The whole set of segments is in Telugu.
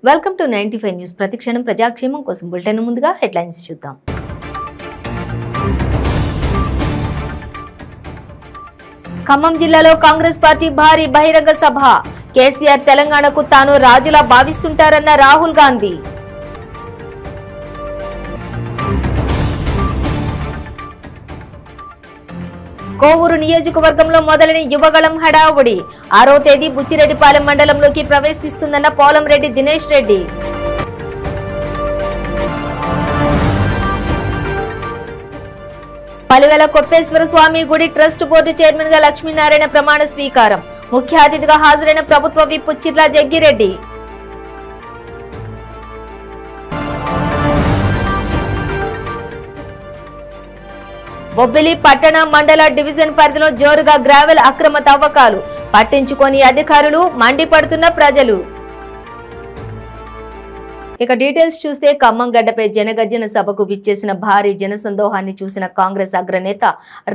Welcome to 95 news. ప్రతిక్షణం ప్రజాక్షేమం కోసం బులెటిన్ ముందుగా హెడ్లైన్స్ చూద్దాం. ఖమ్మం జిల్లాలో కాంగ్రెస్ పార్టీ భారీ బహిరంగ సభ. కేసీఆర్ తెలంగాణకు తాను రాజులా భావిస్తుంటారన్న రాహుల్ గాంధీ. కోవూరు నియోజకవర్గంలో మొదలైన యువగళం హడావుడి. 6వ తేదీ బుచ్చిరెడ్డిపాలెం మండలంలోకి ప్రవేశిస్తుందన్న పోలంరెడ్డి దినేష్ రెడ్డి. పలివెల కొప్పేశ్వర స్వామి గుడి ట్రస్ట్ బోర్డు చైర్మన్ గా లక్ష్మీనారాయణ ప్రమాణ స్వీకారం. ముఖ్య అతిథిగా హాజరైన ప్రభుత్వ విప్ చిర్లా జగ్గిరెడ్డి. బొబ్బిలి పట్టణ మండల డివిజన్ పరిధిలో జోరుగా గ్రావెల్ అక్రమ తవ్వకాలు. పట్టించుకొని అధికారులు, మండిపడుతున్న ప్రజలు. ఇక డీటెయిల్స్ చూస్తే ఖమ్మం గడ్డపై జనగర్జన సభకు విచ్చేసిన భారీ జనసందోహాన్ని చూసిన కాంగ్రెస్ అగ్రనేత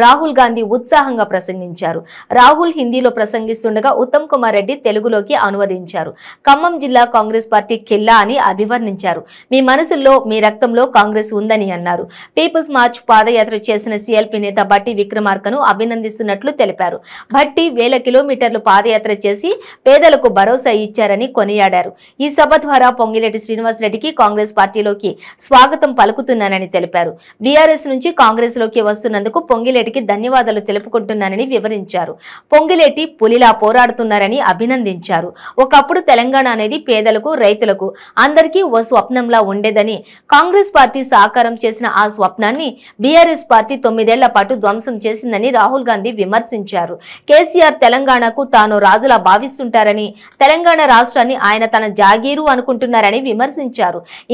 రాహుల్ గాంధీ ఉత్సాహంగా ప్రసంగించారు. రాహుల్ హిందీలో ప్రసంగిస్తుండగా ఉత్తమ్ కుమార్ రెడ్డి తెలుగులోకి అనువదించారు. ఖమ్మం జిల్లా కాంగ్రెస్ పార్టీ ఖిల్లా అని అభివర్ణించారు. మీ మనసుల్లో, మీ రక్తంలో కాంగ్రెస్ ఉందని అన్నారు. పీపుల్స్ మార్చ్ పాదయాత్ర చేసిన సీఎల్పీ నేత భట్టి విక్రమార్కను అభినందిస్తున్నట్లు తెలిపారు. భట్టి వేల కిలోమీటర్లు పాదయాత్ర చేసి పేదలకు భరోసా ఇచ్చారని కొనియాడారు. ఈ సభ ద్వారా పొంగిలేటి శ్రీనివాస్ రెడ్డికి కాంగ్రెస్ పార్టీలోకి స్వాగతం పలుకుతున్నానని తెలిపారు. బీఆర్ఎస్ నుంచి కాంగ్రెస్ లోకి వస్తున్నందుకు పొంగిలేటికి ధన్యవాదాలు తెలుపుకుంటున్నానని వివరించారు. పొంగిలేటి పులిలా పోరాడుతున్నారని అభినందించారు. ఒకప్పుడు తెలంగాణ అనేది పేదలకు, రైతులకు అందరికీ ఓ స్వప్నంలా ఉండేదని, కాంగ్రెస్ పార్టీ సాకారం చేసిన ఆ స్వప్నాన్ని బీఆర్ఎస్ పార్టీ 9 ఏళ్ల పాటు ధ్వంసం చేసిందని రాహుల్ గాంధీ విమర్శించారు. కేసీఆర్ తెలంగాణకు తాను రాజులా భావిస్తుంటారని, తెలంగాణ రాష్ట్రాన్ని ఆయన తన జాగీరు అనుకుంటున్నారని విమర్శించారు.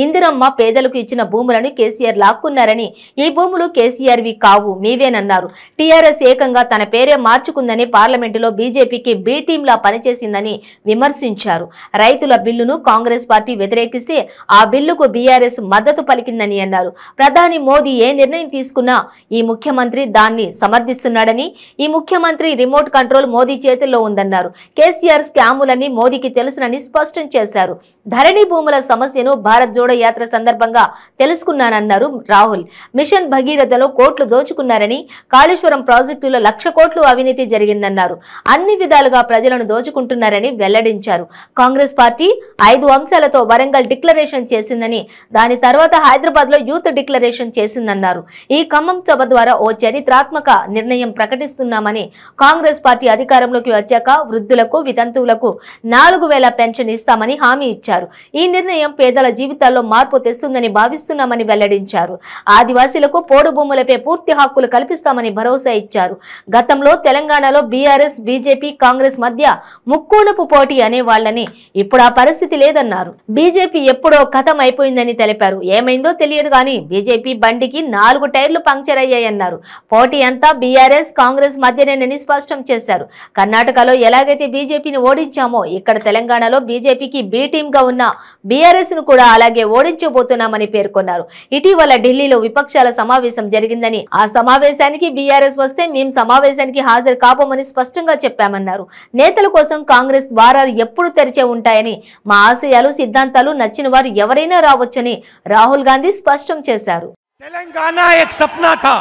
ఇందిరమ్మ పేదలకు ఇచ్చిన భూములను కేసీఆర్ లాక్కున్నారని, ఈ భూములు కేసీఆర్వి కావు, మీవేనన్నారు. టీఆర్ఎస్ ఏకంగా తన పేరే మార్చుకుందని, పార్లమెంటులో బీజేపీకి బి టీంలా పనిచేసిందని విమర్శించారు. రైతుల బిల్లును కాంగ్రెస్ పార్టీ వ్యతిరేకిస్తే ఆ బిల్లుకు బీఆర్ఎస్ మద్దతు పలికిందని అన్నారు. ప్రధాని మోదీ ఏ నిర్ణయం తీసుకున్నా ఈ ముఖ్యమంత్రి దాన్ని సమర్థిస్తున్నాడని, ఈ ముఖ్యమంత్రి రిమోట్ కంట్రోల్ మోదీ చేతుల్లో ఉందన్నారు. కేసీఆర్ స్కాములని మోదీకి తెలుసునని స్పష్టం చేశారు. ధరణి భూముల సమస్యను భారత్ జోడో యాత్ర సందర్భంగా తెలుసుకున్నానన్నారు రాహుల్. మిషన్ భగీరథలో కోట్లు దోచుకున్నారని, కాళేశ్వరం ప్రాజెక్టులో 1,00,000 కోట్లు అవినీతి జరిగిందన్నారు. అన్ని విధాలుగా ప్రజలను దోచుకుంటున్నారని వెల్లడించారు. కాంగ్రెస్ పార్టీ 5 అంశాలతో వరంగల్ డిక్లరేషన్ చేసిందని, దాని తర్వాత హైదరాబాద్ లో యూత్ డిక్లరేషన్ చేసిందన్నారు. ఈ ఖమ్మం సభ ద్వారా ఓ చరిత్రాత్మక నిర్ణయం ప్రకటిస్తున్నామని, కాంగ్రెస్ పార్టీ అధికారంలోకి వచ్చాక వృద్ధులకు, వితంతువులకు 4,000 పెన్షన్ ఇస్తామని హామీ ఇచ్చారు. ఈ నిర్ణయం పేదల జీవితాల్లో మార్పు తెస్తుందని భావిస్తున్నామని వెల్లడించారు. ఆదివాసీలకు పోడు భూములపై పూర్తి హక్కులు కల్పిస్తామని భరోసా ఇచ్చారు. గతంలో తెలంగాణలో బీఆర్ఎస్, బీజేపీ, కాంగ్రెస్ మధ్య ముక్కోణపు పోటీ అనేవాళ్లని, ఇప్పుడు ఆ పరిస్థితి లేదన్నారు. బీజేపీ ఎప్పుడో ఖతం అయిపోయిందని తెలిపారు. ఏమైందో తెలియదు కానీ బీజేపీ బండికి 4 టైర్లు పంక్చర్ అయ్యాయన్నారు. పోటీ అంతా బీఆర్ఎస్, కాంగ్రెస్ మధ్యనేనని స్పష్టం చేశారు. కర్ణాటకలో ఎలాగైతే బీజేపీని ఓడించామో ఇక్కడ తెలంగాణలో బీజేపీకి బి టీమ్ గా ఉన్న బీఆర్ఎస్ ను కూడా అలాగే ఓడించబోతున్నామని పేర్కొన్నారు. ఇటీవల ఢిల్లీలో విపక్షాల సమావేశం జరిగిందని, ఆ సమావేశానికి బీఆర్ఎస్ వస్తే మేం సమావేశానికి హాజరు కాపోమని స్పష్టంగా చెప్పామన్నారు. నేతల కోసం కాంగ్రెస్ ద్వారాలు ఎప్పుడు తెరిచే ఉంటాయని, మా ఆశయాలు, సిద్ధాంతాలు నచ్చిన వారు ఎవరైనా రావచ్చని రాహుల్ గాంధీ స్పష్టం చేశారు. తెలంగాణ एक सपना था,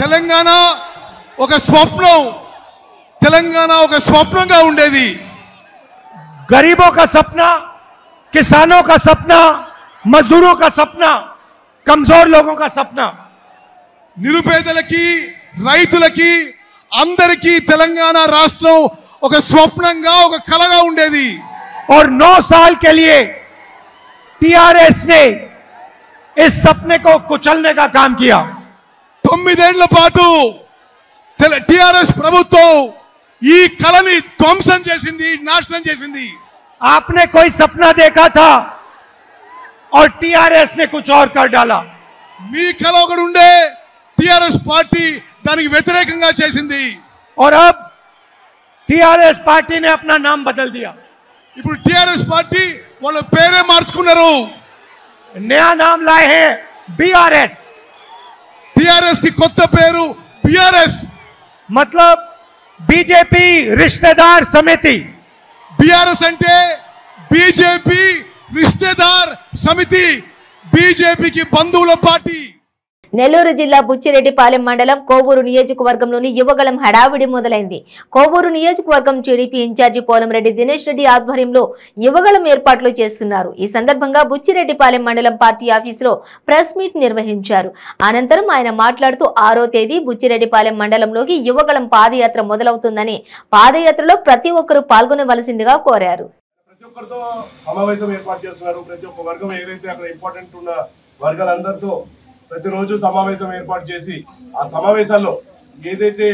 తెలంగాణ ఒక స్వప్నం, తెలంగాణ ఒక స్వప్నంగా ఉండేది. गरीबों का सपना, किसानों का सपना, मजदूरों का सपना, कमजोर लोगों का सपना. నిరుపేదలకి, రైతులకి, అందరికీ తెలంగాణ రాష్ట్రం ఒక స్వప్నంగా, ఒక కలగా ఉండేది. और 9 साल के लिए टीआरएस ने इस सपने को कुचलने का काम किया. 9 ఏళ్ల పాటు టిఆర్ఎస్ ప్రభుత్వం ఈ కళని ధ్వంసం చేసింది, నాశనం చేసింది. आपने कोई सपना देखा था और टीआरएस ने कुछ और कर डाला. మీ కళ ఒకటి ఉండే, టిఆర్ఎస్ పార్టీ దానికి వ్యతిరేకంగా చేసింది. और अब टीआरएस पार्टी ने अपना नाम बदल दिया. ఇప్పుడు టిఆర్ఎస్ పార్టీ వాళ్ళ పేరే మార్చుకున్నారు. नया नाम लाए हैं बीआरएस. టిఆర్ఎస్ కి కొత్త పేరు బీఆర్ఎస్. मतलब बीजेपी रिश्तेदार समिति. బీఆర్ఎస్ అంటే బీజేపీ रिश्तेदार समिति बीजेपी की बंधुవుల पार्टी। నెల్లూరు జిల్లా బుచ్చిరెడ్డిపాలెం మండలం కోవూరు నియోజకవర్గంలోని యువగళం హడావిడి మొదలైంది. కోవూరు నియోజకవర్గం టీడీపీ ఇన్ఛార్జి పోలంరెడ్డి దినేష్ రెడ్డి ఆధ్వర్యంలో యువగళం ఏర్పాట్లు చేస్తున్నారు. ఈ సందర్భంగా బుచ్చిరెడ్డిపాలెం మండలం పార్టీ ఆఫీసులో ప్రెస్ మీట్ నిర్వహించారు. అనంతరం ఆయన మాట్లాడుతూ 6వ తేదీ బుచ్చిరెడ్డిపాలెం మండలంలోకి యువగళం పాదయాత్ర మొదలవుతుందని, పాదయాత్రలో ప్రతి ఒక్కరూ పాల్గొనవలసిందిగా కోరారు. ప్రతి ఒక్కరితో సమావేశం ఏర్పాటు చేస్తున్నారు. ప్రతి ఒక్క వర్గం ఏదైతే అక్కడ ఇంపార్టెంట్ ఉన్న వర్గాలందరితో ప్రతిరోజు సమావేశం ఏర్పాటు చేసి ఆ సమావేశాల్లో ఏదైతే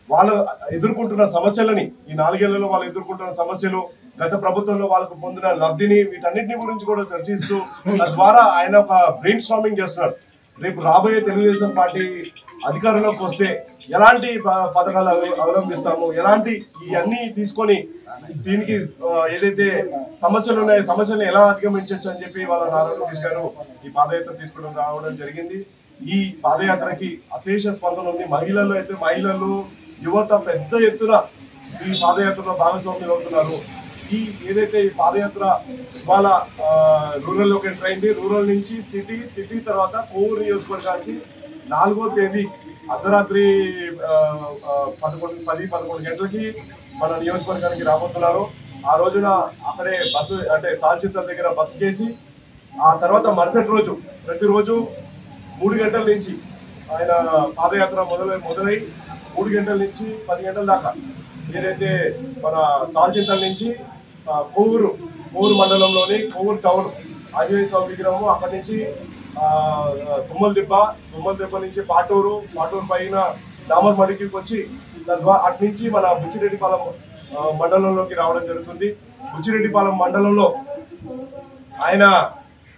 వాళ్ళు ఎదుర్కొంటున్న సమస్యలని, ఈ 4 ఏళ్లలో వాళ్ళు ఎదుర్కొంటున్న సమస్యలు, గత ప్రభుత్వంలో వాళ్ళకు పొందిన లబ్ధిని, వీటన్నిటిని గురించి కూడా చర్చిస్తూ తద్వారా ఆయన ఒక బ్రెయిన్ స్టార్మింగ్ చేస్తున్నారు. రేపు రాబోయే తెలుగుదేశం పార్టీ అధికారంలోకి వస్తే ఎలాంటి పథకాలు అవలంబిస్తాము, ఎలాంటి ఇవన్నీ తీసుకొని దీనికి ఏదైతే సమస్యలు ఉన్నాయో సమస్యలను ఎలా అధిగమించవచ్చు అని చెప్పి వాళ్ళ నారా లోకేష్ గారు ఈ పాదయాత్ర తీసుకుని రావడం జరిగింది. ఈ పాదయాత్రకి అశేష స్పందన ఉంది. మహిళలు యువత పెద్ద ఎత్తున ఈ పాదయాత్రలో భాగస్వామ్యం అవుతున్నారు. ఈ ఏదైతే ఈ పాదయాత్ర ఇవాళ రూరల్లోకి ఎంటర్ అయింది. రూరల్ నుంచి సిటీ తర్వాత కోవూరు నియోజకవర్గానికి 4వ తేదీ అర్ధరాత్రి 10-11 గంటలకి మన నియోజకవర్గానికి రాబోతున్నారు. ఆ రోజున అక్కడే బస్సు అంటే సాల్చిత్ర దగ్గర బస్సు చేసి ఆ తర్వాత మరుసటి రోజు ప్రతిరోజు 3 గంటల నుంచి ఆయన పాదయాత్ర మొదలై 3 గంటల నుంచి 10 గంటల దాకా ఏదైతే మన సాల్చిత్ర నుంచి కోవూరు మండలంలోని కోవూరు టౌన్ ఆంజనేయ స్వామి విగ్రహము, అక్కడి నుంచి తుమ్మల దెబ్బ నుంచి పాటూరు పైన దామర్మడికి వచ్చి అటు నుంచి మన బుచ్చిరెడ్డిపాలెం మండలంలోకి రావడం జరుగుతుంది. బుచ్చిరెడ్డిపాలెం మండలంలో ఆయన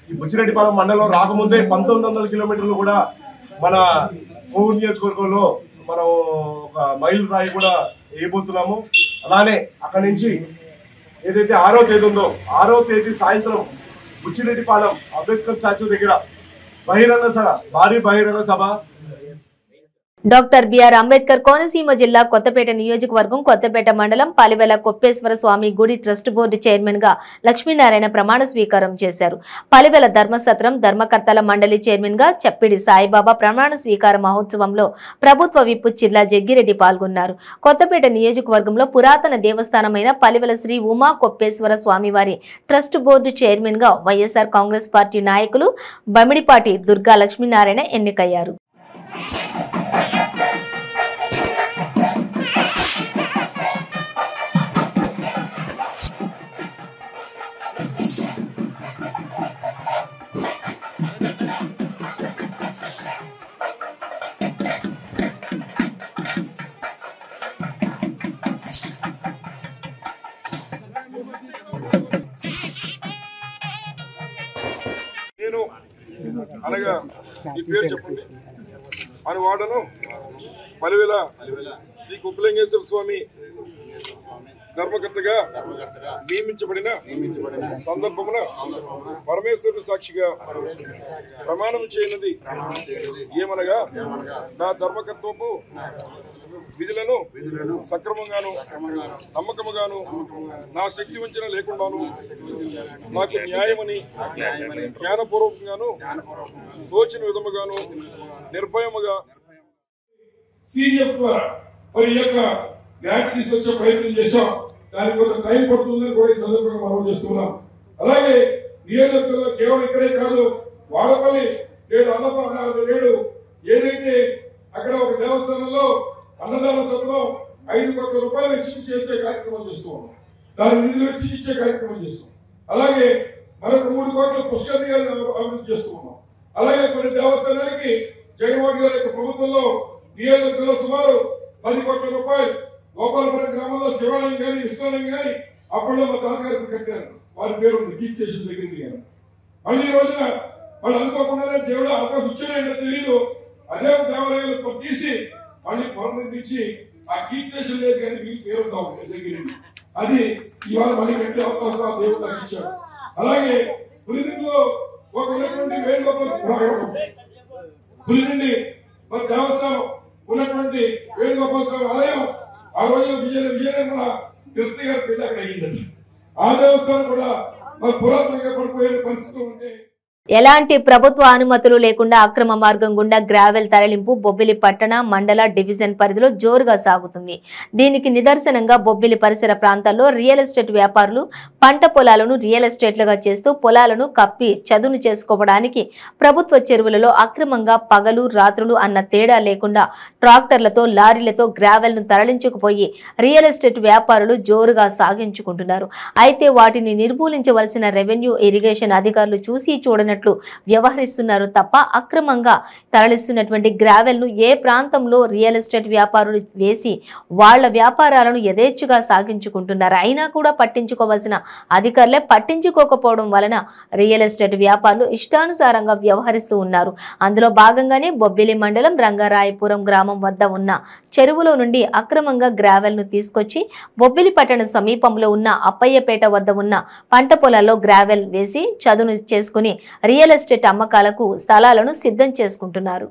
ఈ బుచ్చిరెడ్డిపాలెం మండలం రాకముందే 1900 కిలోమీటర్లు కూడా మన కోవూరు నియోజకవర్గంలో మనం ఒక మైలు రాయి కూడా వేయబోతున్నాము. అలానే అక్కడి నుంచి ఏదైతే 6వ తేదీ ఉందో 6వ తేదీ సాయంత్రం బుచ్చిరెడ్డిపాలెం అంబేద్కర్ స్టాచ్యూ దగ్గర భారీ బహిరంగ సభ. డాక్టర్ బిఆర్ అంబేద్కర్ కోనసీమ జిల్లా కొత్తపేట నియోజకవర్గం కొత్తపేట మండలం పలివెల కొప్పేశ్వర స్వామి గుడి ట్రస్ట్ బోర్డు చైర్మన్ గా లక్ష్మీనారాయణ ప్రమాణ స్వీకారం చేశారు. పలివెల ధర్మసత్రం ధర్మకర్తల మండలి చైర్మన్ గా చప్పిడి సాయిబాబా ప్రమాణ స్వీకార మహోత్సవంలో ప్రభుత్వ విప్పు చిర్లా జగ్గిరెడ్డి పాల్గొన్నారు. కొత్తపేట నియోజకవర్గంలో పురాతన దేవస్థానమైన పలివెల శ్రీ ఉమా కొప్పేశ్వర స్వామివారి ట్రస్ట్ బోర్డు చైర్మన్ గా వైఎస్ఆర్ కాంగ్రెస్ పార్టీ నాయకులు బమిడిపాటి దుర్గా లక్ష్మీనారాయణ ఎన్నికయ్యారు. నేను అనగా ఈ పేరు చెప్పండి అని వాడను పలివెల శ్రీ కుప్పలింగేశ్వర స్వామి ధర్మకర్తగా నియమించబడిన సందర్భమున పరమేశ్వరుని సాక్షిగా ప్రమాణం చేయనది ఏమనగా నా ధర్మకర్తపు విధులను సక్రమంగాను నమ్మకముగాను నా శక్తి వంచన లేకుండాను నాకు న్యాయమని జ్ఞానపూర్వకంగాను తోచిన విధముగాను నిర్భయముగా గ్రాంట్ తీసుకొచ్చే ప్రయత్నం చేశాం. దానికి కొంత టైం పడుతుందని కూడా ఈ సందర్భంగా మనం చేస్తున్నాం. అలాగే నియోజకవర్గంలో కేవలం ఇక్కడే కాదు, వాడపల్లి నేడు ఏదైతే అక్కడ ఒక దేవస్థానంలో అన్నదాన సత్రం 5 కోట్ల రూపాయలు వెచ్చించే కార్యక్రమం చేస్తూ ఉన్నాం. దాని నిధులు వెచ్చించే కార్యక్రమం చేస్తాం. అలాగే మరొక 3 కోట్ల పుష్కరిణి అభివృద్ధి చేస్తూ ఉన్నాం. అలాగే కొన్ని దేవస్థానానికి జగన్మోహన్ గారి యొక్క ప్రభుత్వంలో నియోజకవర్గంలో సుమారు 10 కోట్ల రూపాయలు గోపాలపురం గ్రామంలో శివాలయం కానీ విష్ణులయం కానీ అప్పట్లో మా తాతగారికి కట్టారు. వారి పేరు ఉంది కీప్ స్టేషన్ దగ్గరికి గారు. మళ్ళీ ఈ రోజున వాళ్ళు అనుకోకుండానే దేవుడు అవకాశం ఇచ్చాడో తెలియదు, అదే దేవాలయాలు తీసి మళ్ళీ పునర్నిర్మించి ఆ కీప్ స్టేషన్ లేదు కానీ మీకు పేరు దగ్గర అది ఇవాళ మళ్ళీ కట్టే అవకాశం ఆ దేవుడు నాకు ఇచ్చాడు. అలాగే పులిదిండిలో ఒక ఉన్నటువంటి వేణుగోపాల పులిదిండి మన దేవస్థానం ఉన్నటువంటి వేణుగోపాల స్వామి ఆలయం ఆ రోజు విజయనిర్మల కృష్ణ గారి పెళ్లి అక్కడ అయ్యిందండి. ఆ దేవస్థానం కూడా పురాతనంగా పడిపోయే పరిస్థితి ఉంటే ఎలాంటి ప్రభుత్వ అనుమతులు లేకుండా అక్రమ మార్గం గుండా గ్రావెల్ తరలింపు బొబ్బిలి పట్టణ మండల డివిజన్ పరిధిలో జోరుగా సాగుతుంది. దీనికి నిదర్శనంగా బొబ్బిలి పరిసర ప్రాంతాల్లో రియల్ ఎస్టేట్ వ్యాపారులు పంట పొలాలను రియల్ ఎస్టేట్లుగా చేస్తూ పొలాలను కప్పి చదును చేసుకోవడానికి ప్రభుత్వ చెరువులలో అక్రమంగా పగలు రాత్రులు అన్న తేడా లేకుండా ట్రాక్టర్లతో లారీలతో గ్రావెల్ ను తరలించుకుపోయి రియల్ ఎస్టేట్ వ్యాపారులు జోరుగా సాగించుకుంటున్నారు. అయితే వాటిని నిర్మూలించవలసిన రెవెన్యూ ఇరిగేషన్ అధికారులు చూసి చూడనట్లు వ్యవహరిస్తున్నారు తప్ప అక్రమంగా తరలిస్తున్నటువంటి గ్రావెల్ ను ఏ ప్రాంతంలో రియల్ ఎస్టేట్ వ్యాపారులు వేసి వాళ్ల వ్యాపారాలను యథేచ్ఛగా సాగించుకుంటున్నారు. అయినా కూడా పట్టించుకోవాల్సిన అధికారులే పట్టించుకోకపోవడం వలన రియల్ ఎస్టేట్ వ్యాపారులు ఇష్టానుసారంగా వ్యవహరిస్తూ ఉన్నారు. అందులో భాగంగానే బొబ్బిలి మండలం రంగారాయపురం గ్రామం వద్ద ఉన్న చెరువులో నుండి అక్రమంగా గ్రావెల్ ను తీసుకొచ్చి బొబ్బిలి పట్టణ సమీపంలో ఉన్న అప్పయ్యపేట వద్ద ఉన్న పంట పొలాల్లో గ్రావెల్ వేసి చదును చేసుకుని రియల్ ఎస్టేట్ అమ్మకాలకు స్థలాలను సిద్ధం చేసుకుంటున్నారు.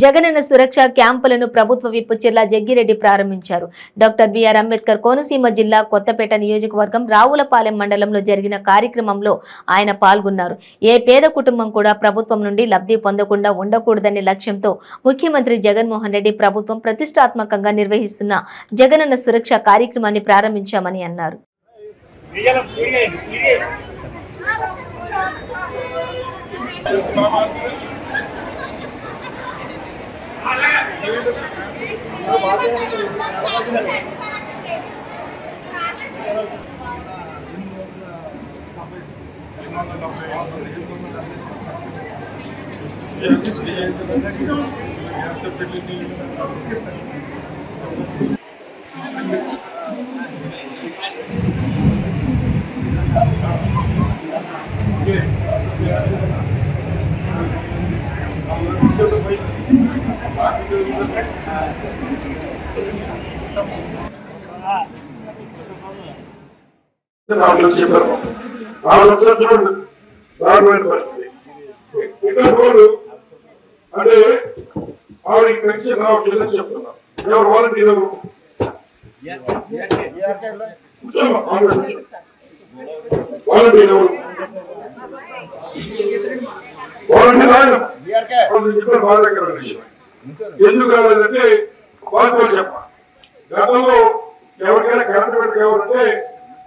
జగనన్న సురక్ష క్యాంపులను ప్రభుత్వ విప్ చిర్ల జగ్గిరెడ్డి ప్రారంభించారు. డాక్టర్ బిఆర్ అంబేద్కర్ కోనసీమ జిల్లా కొత్తపేట నియోజకవర్గం రావులపాలెం మండలంలో జరిగిన కార్యక్రమంలో ఆయన పాల్గొన్నారు. ఏ పేద కుటుంబం కూడా ప్రభుత్వం నుండి లబ్ధి పొందకుండా ఉండకూడదనే లక్ష్యంతో ముఖ్యమంత్రి జగన్మోహన్ రెడ్డి ప్రభుత్వం ప్రతిష్టాత్మకంగా నిర్వహిస్తున్న జగనన్న సురక్ష కార్యక్రమాన్ని ప్రారంభించామని అన్నారు. అంటే ఆవిడకి పెన్షన్ రావట్లేదని చెప్తున్నారు. ఎవరు వాలంటీర్ వాలంటీర్ ఎవరు వాలంటీర్ బాధ దగ్గర విషయం ఎందుకు కావాలంటే వాస్తవం చెప్పాలి. గతంలో ఎవరికైనా కరెంటు పెట్టి కావాలంటే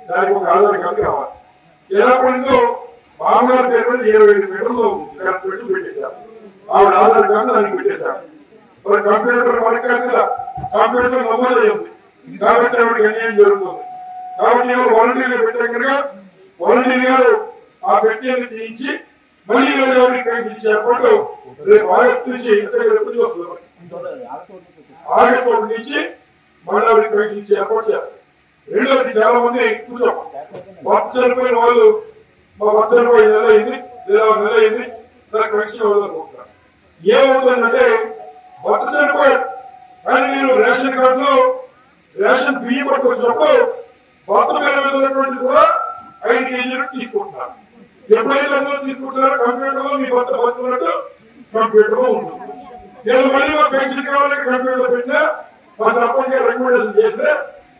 దానికి ఒక ఆధార్ కార్డు కావాలి. ఎలా పడిందో మామగారు పేరు 27 మీటర్లు కరెంటు పెట్టి పెట్టేశారు. ఆవిడ ఆధార్ కార్డు దానికి పెట్టేశారు. మరి కంప్యూటర్ మనకి కాదు, కంప్యూటర్ నమోదు అయ్యింది కాబట్టి ఆవిడకి అన్యాయం జరుగుతుంది. కాబట్టి ఎవరు వాలంటీర్లు పెట్టాం కనుక వాలంటీర్ గారు ఆ పెట్టేది తీయించి మళ్ళీ ఎవరికి ఇచ్చే ఏర్పాటు రేపు ఆగస్టు నుంచి ఆగస్టు 1 నుంచి మళ్ళీ ఆవిడకి ఇచ్చే ఏర్పాటు చేస్తారు. రెండోది చాలా మంది కూర్చోం భర్త చనిపోయిన వాళ్ళు మా భర్త చనిపోయిన నెల అయింది లేదా నెల అయింది దానికి కనెక్షన్ ఇవ్వాలనుకుంటున్నారు. ఏమవుతుందంటే భర్త చనిపోయాడు కానీ మీరు రేషన్ కార్డులో రేషన్ బియ్యం పట్టుకొచ్చినప్పుడు భర్త మీద ఉన్నటువంటి కూడా 5 కేజీలు తీసుకుంటున్నారు. ఎప్పుడైతే అందులో తీసుకుంటున్నారో కంప్యూటర్ లో మీ భర్త బతుకున్నట్టు కంప్యూటర్ లో ఉంటుంది. నేను మళ్ళీ మా పెన్షన్ కావాలని కంప్యూటర్ లో పెట్టినా మా సర్పంచ్ గారు రికమెండేషన్ చేస్తే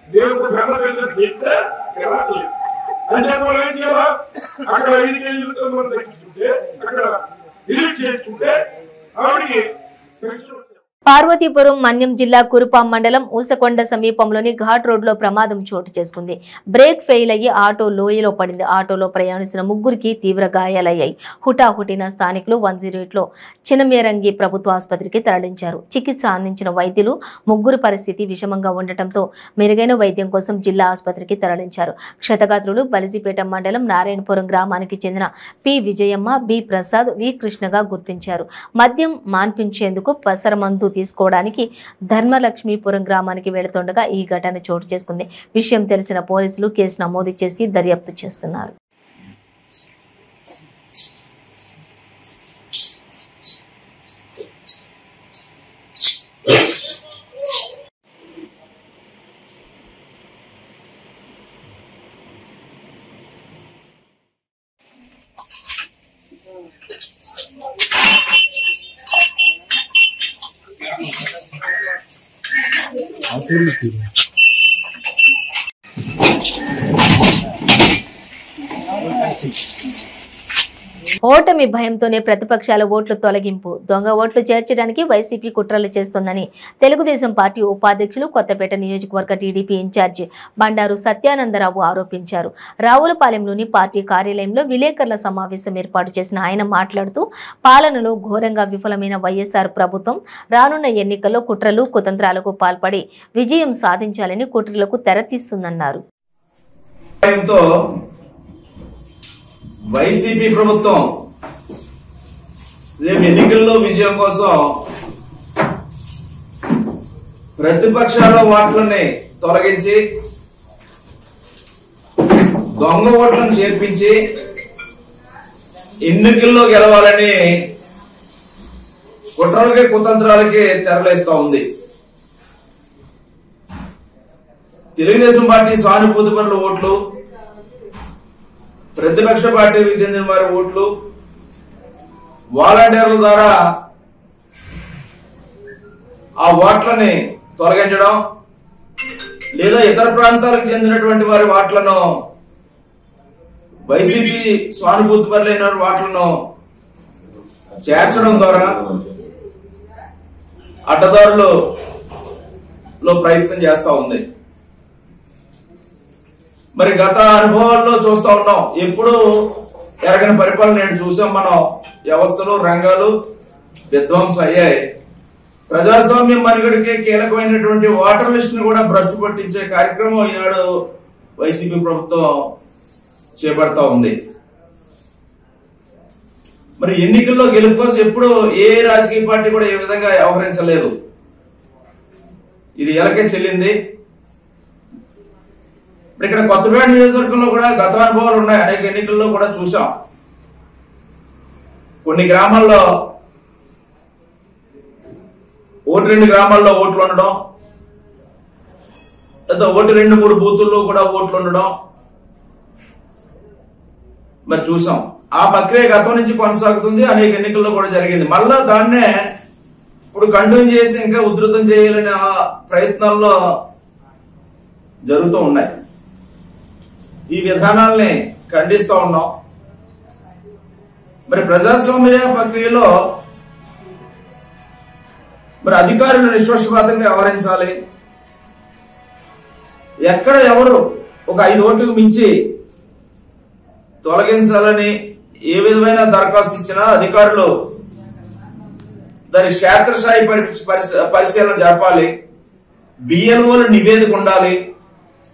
దేవుడు బెంగ చేస్తే అంటే మనం ఏం చేయాలా? అక్కడ 5 కేజీలతో మనం తగ్గించుకుంటే, అక్కడ డిలీట్ చేసుకుంటే ఆవిడికి పెన్షన్. పార్వతీపురం మన్యం జిల్లా కురుపాం మండలం ఊసకొండ సమీపంలోని ఘాట్ రోడ్ లో ప్రమాదం చోటు చేసుకుంది. బ్రేక్ ఫెయిల్ అయ్యి ఆటో లోయలో పడింది. ఆటోలో ప్రయాణిస్తున్న 3కి తీవ్ర గాయాలయ్యాయి. హుటాహుటిన స్థానికులు 108లో చినమేరంగి ప్రభుత్వ ఆసుపత్రికి తరలించారు. చికిత్స అందించిన వైద్యులు 3 పరిస్థితి విషమంగా ఉండటంతో మెరుగైన వైద్యం కోసం జిల్లా ఆసుపత్రికి తరలించారు. క్షతగాత్రులు బలిజిపేట మండలం నారాయణపురం గ్రామానికి చెందిన పి విజయమ్మ, బి ప్రసాద్, వి కృష్ణగా గుర్తించారు. మద్యం మాన్పించేందుకు పసరమందు తీసుకోవడానికి ధర్మలక్ష్మీపురం గ్రామానికి వెళుతుండగా ఈ ఘటన చోటు చేసుకుంది. విషయం తెలిసిన పోలీసులు కేసు నమోదు చేసి దర్యాప్తు చేస్తున్నారు. ఓటమి భయంతోనే ప్రతిపక్షాల ఓట్లు తొలగింపు, దొంగ ఓట్లు చేర్చడానికి వైసీపీ కుట్రలు చేస్తోందని తెలుగుదేశం పార్టీ ఉపాధ్యక్షులు, కొత్తపేట నియోజకవర్గ టీడీపీ ఇన్ఛార్జి బండారు సత్యానందరావు ఆరోపించారు. రావులపాలెంలోని పార్టీ కార్యాలయంలో విలేకరుల సమావేశం ఏర్పాటు చేసిన ఆయన మాట్లాడుతూ, పాలనలో ఘోరంగా విఫలమైన వైఎస్ఆర్ ప్రభుత్వం రానున్న ఎన్నికల్లో కుట్రలు, కుతంత్రాలకు పాల్పడి విజయం సాధించాలని కుట్రలకు తెరతీస్తుందన్నారు. వైసీపీ ప్రభుత్వం రేపు ఎన్నికల్లో విజయం కోసం ప్రతిపక్షాల ఓట్లని తొలగించి దొంగ ఓట్లను చేర్పించి ఎన్నికల్లో గెలవాలని కుట్రలకి, కుతంత్రాలకి తెరలేస్తా ఉంది. తెలుగుదేశం పార్టీ సానుభూతి పరుల ఓట్లు, ప్రతిపక్ష పార్టీలకు చెందిన వారి ఓట్లు వాలంటీర్ల ద్వారా ఆ ఓట్లని తొలగించడం, లేదా ఇతర ప్రాంతాలకు చెందినటువంటి వారి ఓట్లను, వైసీపీ సానుభూతి పరులైన ఓట్లను చేర్చడం ద్వారా అడ్డదారులలో ప్రయత్నం చేస్తా ఉంది. మరి గత అనుభవాల్లో చూస్తా ఉన్నాం, ఎప్పుడు ఎరగని పరిపాలన నేడు చూసాం మనం. వ్యవస్థలు, రంగాలు విధ్వంసం అయ్యాయి. ప్రజాస్వామ్యం మనుగడికి కీలకమైనటువంటి ఓటర్ లిస్ట్ ను కూడా భ్రష్టు పట్టించే కార్యక్రమం ఈనాడు వైసీపీ ప్రభుత్వం చేపడతా ఉంది. మరి ఎన్నికల్లో గెలుపు కోసం ఎప్పుడు ఏ రాజకీయ పార్టీ కూడా ఏ విధంగా వ్యవహరించలేదు. ఇది ఎలకే చెల్లింది. ఇక్కడ కొత్తపేట నియోజకవర్గంలో కూడా గత అనుభవాలు ఉన్నాయి. అనేక ఎన్నికల్లో కూడా చూసాం. కొన్ని గ్రామాల్లో 1-2 గ్రామాల్లో ఓట్లు ఉండడం, లేదా 1-2-3 బూతుల్లో కూడా ఓట్లు ఉండడం మరి చూసాం. ఆ ప్రక్రియ గతం నుంచి కొనసాగుతుంది. అనేక ఎన్నికల్లో కూడా జరిగింది. మళ్ళా దాన్నే ఇప్పుడు కంటిన్యూ చేసి ఇంకా ఉధృతం చేయాలనే ఆ ప్రయత్నాల్లో జరుగుతూ ఉన్నాయి. ఈ విధానాల్ని ఖండిస్తూ ఉన్నాం. మరి ప్రజాస్వామ్య ప్రక్రియలో మరి అధికారులు నిష్పక్షపాతంగా వ్యవహరించాలి. ఎక్కడ ఎవరు ఒక 5 ఓట్లకు మించి తొలగించాలని ఏ విధమైన దరఖాస్తు ఇచ్చినా అధికారులు దాని క్షేత్రస్థాయి పరిశీలన జరపాలి. బిఎల్ఓలు నివేదిక ఉండాలి.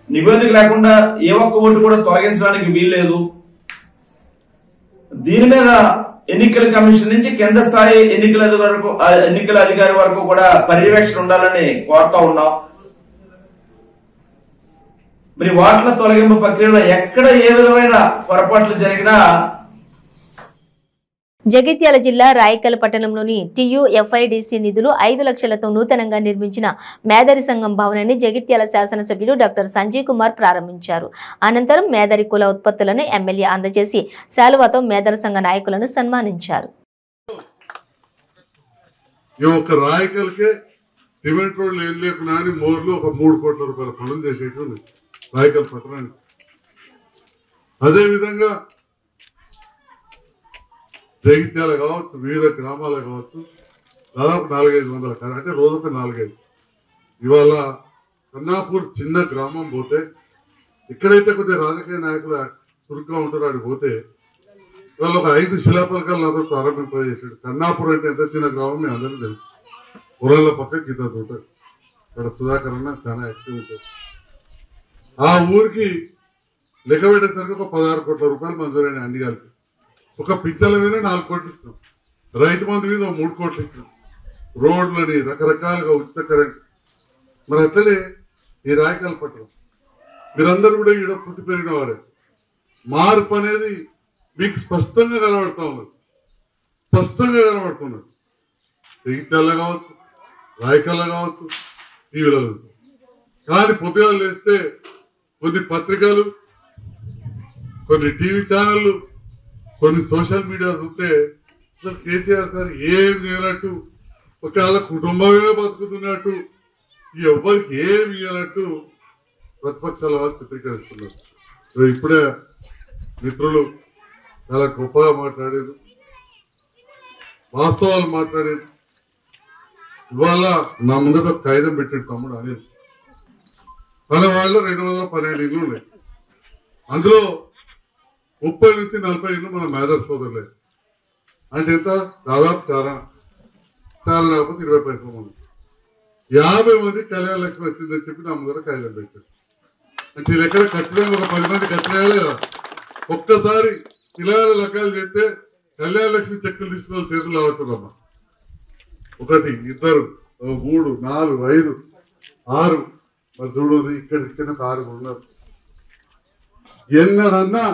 నివేదిక లేకుండా ఏ ఒక్క ఓటు కూడా తొలగించడానికి వీల్లేదు. దీని మీద ఎన్నికల కమిషన్ నుంచి కింద స్థాయి ఎన్నికల అధికారి వరకు కూడా పర్యవేక్షణ ఉండాలని కోరుతా ఉన్నాం. మరి ఓట్ల తొలగింపు ప్రక్రియలో ఎక్కడ ఏ విధమైన పొరపాట్లు జరిగినా జగిత్యాల జిల్లా రాయకల్ పట్టణంలోని టీయూఎఫ్ఐడిసి నిధులు 5 లక్షలతో నూతనంగా నిర్మించిన మేదరి సంఘం భవనాన్ని జగిత్యాల శాసనసభ్యులు డాక్టర్ సంజయ్ కుమార్ ప్రారంభించారు. అనంతరం మేదరి కుల ఉత్పత్తులను ఎమ్మెల్యే అందజేసి శాలువాతో మేదరి సంఘ నాయకులను సన్మానించారు. సిమెంట్ రోడ్లు ఏం లేకున్నా అని మోర్లు ఒక 3 కోట్ల రూపాయల పనులు చేసేటువంటి రాయకల్ పట్టణానికి. అదేవిధంగా జగిత్యాల కావచ్చు, వివిధ గ్రామాలు కావచ్చు, దాదాపు 400-500 అంటే రోజుకు 4-5. ఇవాళ కన్నాపూర్ చిన్న గ్రామం పోతే, ఇక్కడైతే కొద్దిగా రాజకీయ నాయకులు చురుగ్గా ఉంటారు, ఆడికి పోతే ఇవాళ ఒక 5 శిలాఫలకాలు అందరూ ప్రారంభింపజేసాడు. కన్నాపూర్ అంటే ఎంత చిన్న గ్రామం మీ అందరికీ తెలుసు. పొలాల పక్క గీత ఉంటుంది. ఇక్కడ సుధాకర్ అన్న చాలా యాక్టివ్ ఉంటుంది. ఆ ఊరికి లెక్క పెట్టేసరికి ఒక 16 కోట్ల రూపాయలు మంజూరైన అన్ని కలిపి. ఒక పిచ్చల మీద 4 కోట్లు ఇచ్చినాం, రైతు బంధు మీద 3 కోట్లు ఇచ్చినాం, రోడ్లని రకరకాలుగా ఉచిత కరెంట్. మరి అట్లనే ఈ రాయకల్ పట్టణం మీరందరూ కూడా ఈడ పుట్టి పెరిగిన వారే. మార్పు అనేది మీకు స్పష్టంగా కనబడతా ఉన్నది, స్పష్టంగా కనబడుతున్నది. జగిత్యాల కావచ్చు, రాయకల్ కావచ్చు, టీవీలలో. కానీ పొద్దుగా లేస్తే కొన్ని పత్రికలు, కొన్ని టీవీ ఛానళ్ళు, కొన్ని సోషల్ మీడియా చూస్తే అసలు కేసీఆర్ సార్ ఏం చేయనట్టు, ఒకవేళ కుటుంబమే బతుకుతున్నట్టు, ఎవరికి ఏమి ఇవ్వనట్టు ప్రతిపక్షాల వాళ్ళు చిత్రీకరిస్తున్నారు. ఇప్పుడే మిత్రులు చాలా గొప్పగా మాట్లాడారు, వాస్తవాలు మాట్లాడారు. ఇవాళ నా ముందట కాగితం పెట్టాడు తమ్ముడు అనిల్. తన వాళ్ళు 212 ఇళ్ళు ఉన్నాయి. అందులో 30 నుంచి 40 ఇళ్ళు మన మేదర్ సోదరులే. అంటే ఎంత? దాదాపు చాలా లేకపోతే 20 పైసలు మంది. 50 మంది కళ్యాణ లక్ష్మి వచ్చిందని చెప్పి నా ముందర కాగితం పెట్టాడు. అంటే ఈ లెక్కన ఖచ్చితంగా ఒక 10 మంది ఖచ్చితంగా కదా. ఒక్కసారి పిల్లల లెక్కలు చేస్తే కళ్యాణ లక్ష్మి చెక్కులు తీసుకున్న వాళ్ళు చేతులు అవట్టురమ్మా. 1, 2, 3, 4, 5, 6 మరి చూడు, ఇక్కడ 6 ఉన్నారు. ఎన్నడన్నా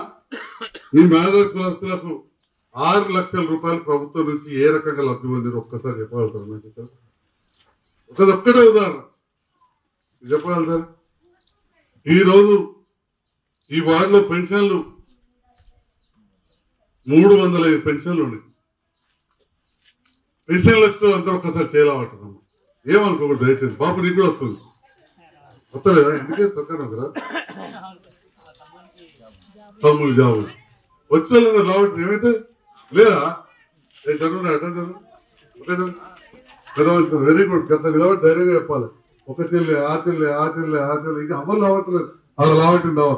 ఈ మేధర్ కులస్తులకు 6 లక్షల రూపాయలు ప్రభుత్వం నుంచి ఏ రకంగా లబ్ధి పొందింది ఒక్కసారి చెప్పగలుగుతారు నాకు? ఇక్కడ ఒక్కడే ఉదాహరణ చెప్పగలుగుతారు. ఈరోజు ఈ వార్డులో పెన్షన్లు 305 పెన్షన్లు ఉన్నాయి. పెన్షన్లు వచ్చిన అందరూ ఒక్కసారి చేయాలంటున్నాము. ఏమనుకోకూడదు దయచేసి. బాబు నీకు కూడా వస్తుంది, వస్తలేదా? ఎందుకే తొక్కను కదా తమ్ముడు జాబు వచ్చిన వాళ్ళందరూ రావట్లేదు. ఏమైతే లేదా చదువు అడ్డా చదువు ఒకే చదువు వెరీ గుడ్. గత నిలబడి ధైర్యంగా చెప్పాలి. ఒక చెల్లి ఆ చెల్లి ఆ చెల్లి ఆ చెల్లి ఇంకా అమలు రావట్లేదు. అలా రావట్లేదు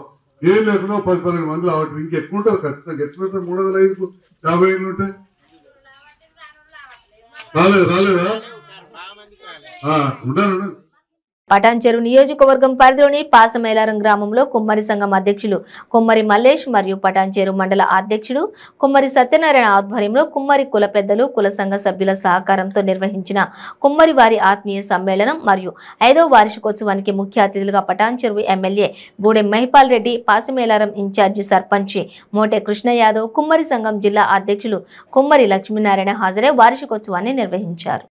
ఏం లేకుండా 10-12 మంది రావట్లేదు. ఇంకెక్కువ ఉంటుంది ఖచ్చితంగా. ఎక్కువ 350 ఇళ్ళు ఉంటాయి. రాలేదా? ఉంటాను. పటాన్చెరు నియోజకవర్గం పరిధిలోని పాసమేలారం గ్రామంలో కుమ్మరి సంఘం అధ్యక్షులు కుమ్మరి మల్లేష్ మరియు పటాన్చెరు మండల అధ్యక్షుడు కుమ్మరి సత్యనారాయణ ఆధ్వర్యంలో కుమ్మరి కుల పెద్దలు, కుల సంఘ సభ్యుల సహకారంతో నిర్వహించిన కుమ్మరి వారి ఆత్మీయ సమ్మేళనం మరియు 5వ వార్షికోత్సవానికి ముఖ్య అతిథులుగా పటాన్చెరు ఎమ్మెల్యే గూడెం మహిపాల్ రెడ్డి, పాసమేలారం ఇన్ఛార్జి సర్పంచి మోటే కృష్ణ యాదవ్, కుమ్మరి సంఘం జిల్లా అధ్యక్షులు కుమ్మరి లక్ష్మీనారాయణ హాజరై వార్షికోత్సవాన్ని నిర్వహించారు.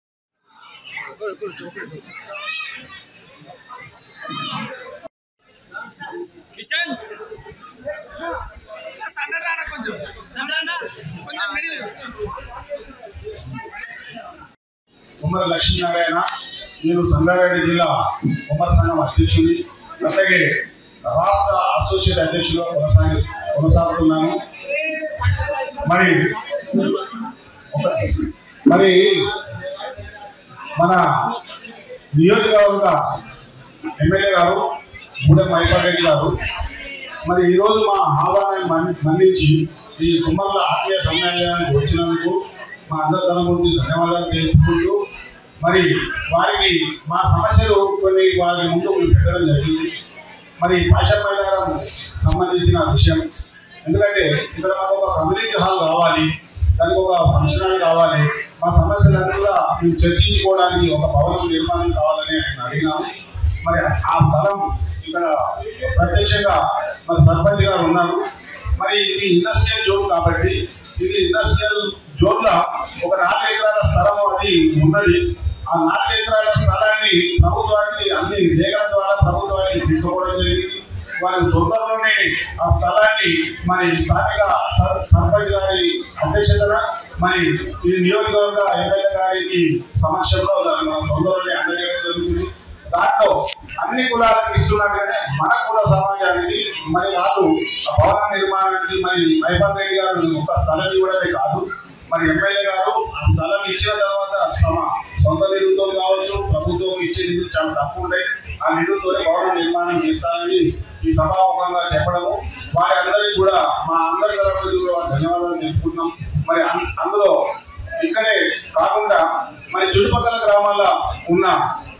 కుమ్మరి లక్ష్మీనారాయణ, నేను సంగారెడ్డి జిల్లా కుమ్మరి సంఘం అధ్యక్షుడి, అలాగే రాష్ట్ర అసోసియేట్ అధ్యక్షుడు కొనసాగుతున్నాను. మరి మన నియోజకవర్గ ఎమ్మెల్యే గారు గూడెం మహిపాల్ రెడ్డి గారు మరి ఈరోజు మా ఆహ్వానాన్ని మన్నించి ఈ కుమ్మర్ల ఆత్మీయ సమ్మేళనానికి వచ్చినందుకు మా అందరి తరఫు నుండి ధన్యవాదాలు తెలుపుకుంటూ మరి వారికి మా సమస్యలు కొన్ని వారి ముందు పెట్టడం జరిగింది. మరి పాషామైదారం సంబంధించిన విషయం, ఎందుకంటే ఇక్కడ మాకు ఒక కమ్యూనిటీ హాల్ కావాలి, దానికి ఒక ఫంక్షన్ హాల్ కావాలి, మా సమస్యలన్నీ కూడా మేము చర్చించుకోవడానికి ఒక భవనం నిర్మాణం కావాలని ఆయన అడిగినాము. మరి ఆ స్థలం ఇక్కడ ప్రత్యక్షంగా మరి సర్పంచ్ గారు ఉన్నారు. మరి ఇది ఇండస్ట్రియల్ జోన్ కాబట్టి ఇది ఇండస్ట్రియల్ జోన్ లో ఒక 4 ఎకరాల స్థలం అది ఉన్నది. ఆ 4 ఎకరాల స్థలాన్ని ప్రభుత్వానికి అన్ని లేఖల ద్వారా ప్రభుత్వానికి తీసుకోవడం జరిగింది. వారి తొందరలోనే ఆ స్థలాన్ని మరి స్థానిక సర్పంచ్ గారి అధ్యక్షతన మరి ఈ నియోజకవర్గ ఎమ్మెల్యే గారికి సమక్షంలో మనం తొందరలోనే అందజేయడం దాంట్లో అన్ని కులాలకు ఇస్తున్నట్టుగానే మన కుల సమాజానికి మరి వాళ్ళు భవన నిర్మాణానికి మరి మైపాల్ రెడ్డి గారు ఒక స్థలం ఇవ్వడమే కాదు, మరి ఎమ్మెల్యే గారు ఆ స్థలం ఇచ్చిన తర్వాత సొంత నిధులతో కావచ్చు, ప్రభుత్వం ఇచ్చే నిధులు చాలా తక్కువ ఉంటాయి, ఆ నిధులతోనే భవన నిర్మాణం చేస్తారని ఈ సభాముఖంగా చెప్పడము వారి అందరికీ కూడా మా అందరి తరఫున ధన్యవాదాలు తెలుపుకుంటున్నాం. మరి అందులో ఇక్కడే కాకుండా మరి చుట్టుపక్కల గ్రామాల్లో ఉన్న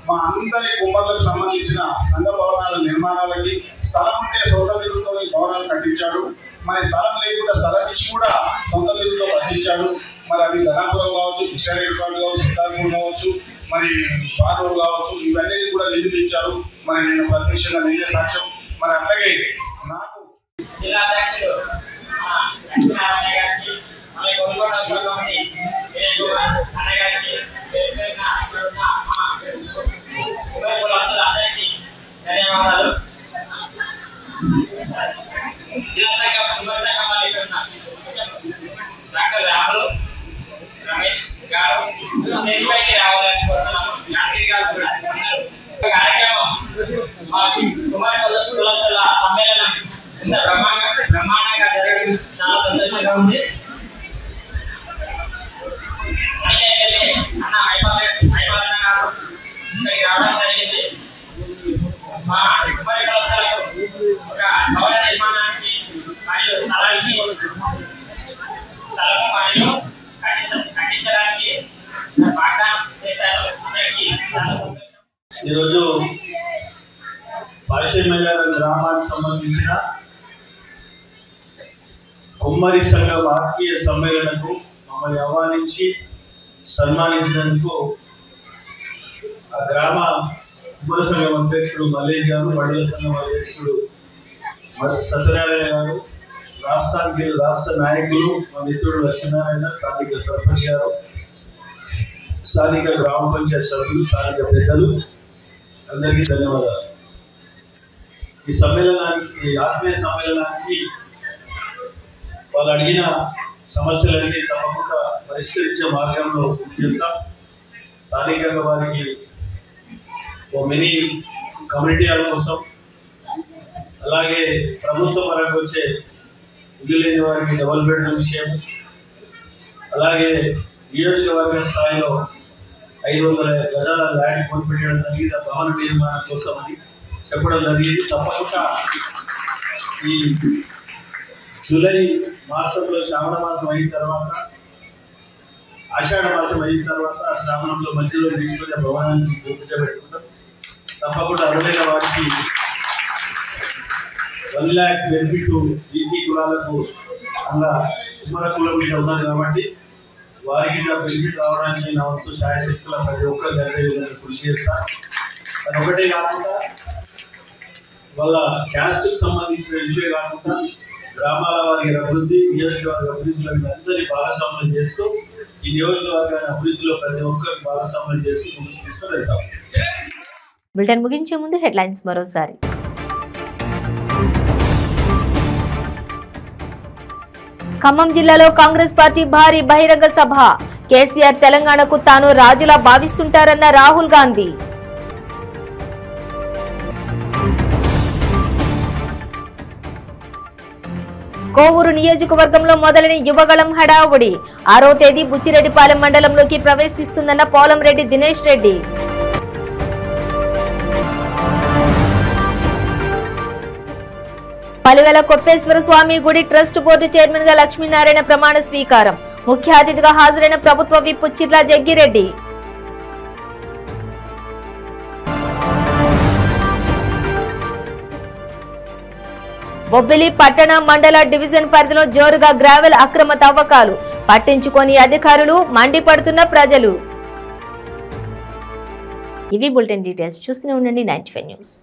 మా అందరి కుమ్మర్లకు సంబంధించిన సంఘ భవనాల నిర్మాణాలకి స్థలం ఉంటే సొంత నిధులతో భవనాలు కట్టించాడు, మరి స్థలం లేకుండా స్థలం ఇచ్చి కూడా సొంత నిధులతో కట్టించాడు. మరి అది ధనాపురం కావచ్చు, కృష్ణారెడ్డిపాడు కావచ్చు, సిద్ధార్థపూర్ కావచ్చు, మరి బానూరు కావచ్చు, ఇవన్నీ కూడా నిధులు ఇచ్చారు. మరి నేను ప్రత్యక్షంగా నేనే సాక్ష్యం. మరి అట్లాగే నాకు జిల్లా అధ్యక్షుడు లక్ష్మీనారాయణ గారికి, మన గొల్గొండ అన్నగారికి అందరికీ ధన్యవాదాలు. డాక్టర్ రాములు రమేష్ గారు స్టేజ్పైకి రావాలని కోరుతున్నాము. జానకి గారు కూడా కార్యక్రమం కుమార్ కులస్తుల సమ్మేళనం ఇంత బ్రహ్మాండంగా జరగడం చాలా సంతోషంగా ఉంది. అయితే అన్న మైపాలన్న గారు ఇక్కడికి రావడం జరిగింది. మా కుమారి కులస్తులకు ఒక భవన నిర్మాణానికి మరియు స్థలము మరియు కట్టించడానికి వాగ్దానం చేశారు. అందరికీ చాలా సంతోషం. ఈరోజు పారిశ్రామిక గ్రామానికి సంబంధించిన కుమ్మరి సంఘం ఆత్మీయ సమ్మేళనకు మమ్మల్ని ఆహ్వానించి సన్మానించినందుకు ఆ గ్రామ కుమ్మరి సంఘం అధ్యక్షుడు మల్లేష్ గారు, మండల సంఘం అధ్యక్షుడు సత్యనారాయణ గారు, రాష్ట్ర నాయకులు మా మిత్రుడు లక్ష్మీనారాయణ, స్థానిక సర్పంచ్ గారు, స్థానిక గ్రామ పంచాయత్ సభ్యులు, స్థానిక పెద్దలు అందరికీ ధన్యవాదాలు. ఈ సమ్మేళనానికి ఆత్మీయ సమ్మేళనానికి వాళ్ళు అడిగిన సమస్యలన్నీ తప్పకుండా పరిష్కరించే మార్గంలో చెప్తాం. స్థానికంగా వారికి ఓ మినీ కమ్యూనిటీ హాల్ కోసం, అలాగే ప్రభుత్వ పరంగా వచ్చే ఇల్లు లేని వారికి డబుల్ బెడ్రూమ్ విషయం, అలాగే నియోజకవర్గ స్థాయిలో 500 గజాల ల్యాండ్ కొనిపెట్టడం జరిగింది ఆ భవన నిర్మాణం కోసం అని చెప్పడం జరిగింది. తప్పకుండా ఈ జూలై మాసంలో శ్రావణ మాసం అయిన తర్వాత, ఆషాఢ మాసం అయిన తర్వాత శ్రావణంలో మధ్యలో తీసుకునే భవనాన్ని పూర్తించబెట్టుకుంటాం. తప్పకుండా అర్హులైన వారికి 1 lakh బెనిఫిట్ బీసీ కులాలకు అలా కుమ్మర కులం మీద ఉన్నారు కాబట్టి వారికి బెనిఫిట్ రావడానికి నా వంతు శాయశక్తుల ప్రతి ఒక్కరు జరిగే విధంగా కృషి చేస్తాను. అది ఒకటే కాకుండా వాళ్ళ క్యాస్ట్కి సంబంధించిన ఇష్యూ కాకుండా గ్రామాల వారి అభివృద్ధి, నియోజకవర్గ అభివృద్ధిలో అందరి భాగస్వామ్యం చేస్తూ ఈ నియోజకవర్గాన్ని అభివృద్ధిలో ప్రతి ఒక్కరికి భాగస్వామ్యం చేస్తూ ముందుకు తీసుకుని వెళ్తాం. బులెటిన్ ముగించే ముందు హెడ్లైన్స్ మరోసారి. ఖమ్మం జిల్లాలో కాంగ్రెస్ పార్టీ భారీ బహిరంగ సభ. కేసీఆర్ తెలంగాణకు తాను రాజులా భావిస్తుంటారన్న రాహుల్ గాంధీ. కోవూరు నియోజకవర్గంలో మొదలైన యువగళం హడావుడి. 6వ తేదీ బుచ్చిరెడ్డిపాలెం మండలంలోకి ప్రవేశిస్తుందన్న పోలంరెడ్డి దినేష్ రెడ్డి. పలివెల కొప్పేశ్వర స్వామి గుడి ట్రస్ట్ బోర్డు చైర్మన్ గా లక్ష్మీనారాయణ ప్రమాణ స్వీకారం. ముఖ్య అతిథిగా హాజరైన ప్రభుత్వ విప్ చిర్లా జగ్గిరెడ్డి. బొబ్బిలి పట్టణ మండల డివిజన్ పరిధిలో జోరుగా గ్రావెల్ అక్రమ తవ్వకాలు. పట్టించుకొని అధికారులు, మండిపడుతున్న ప్రజలు. ఇవి బులెటిన్ డీటెయిల్స్. చూస్తూనే ఉండండి 95 న్యూస్.